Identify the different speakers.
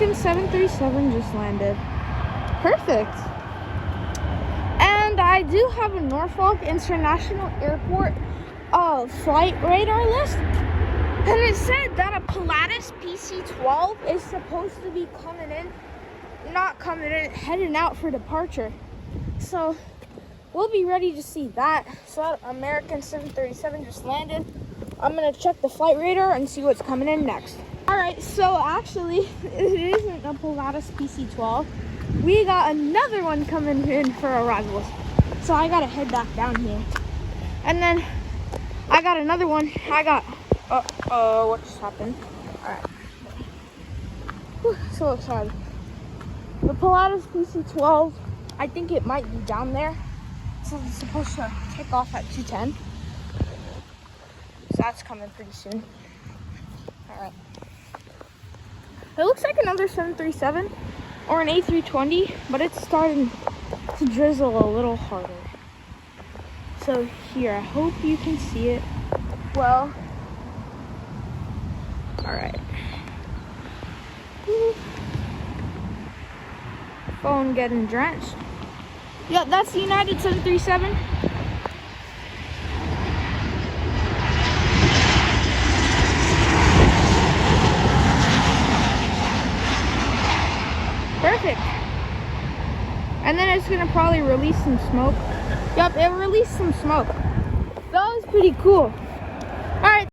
Speaker 1: American 737 just landed. Perfect. And I do have a Norfolk International Airport flight radar list. And it said that a Pilatus PC-12 is supposed to be heading out for departure. So we'll be ready to see that. So that American 737 just landed. I'm gonna check the flight radar and see what's coming in next. All right, so actually it isn't a Pilatus PC-12. We got another one coming in for arrivals. So I gotta head back down here. And then I got another one. What just happened? All right. Whew, so excited. The Pilatus PC-12, I think it might be down there. So it's supposed to kick off at 2:10. So that's coming pretty soon. All right. It looks like another 737 or an A320, but it's starting to drizzle a little harder. So here, I hope you can see it well. All right. Phone getting drenched. Yeah, that's the United 737. Perfect. And then it's gonna probably release some smoke. Yep, it released some smoke. That was pretty cool. All right.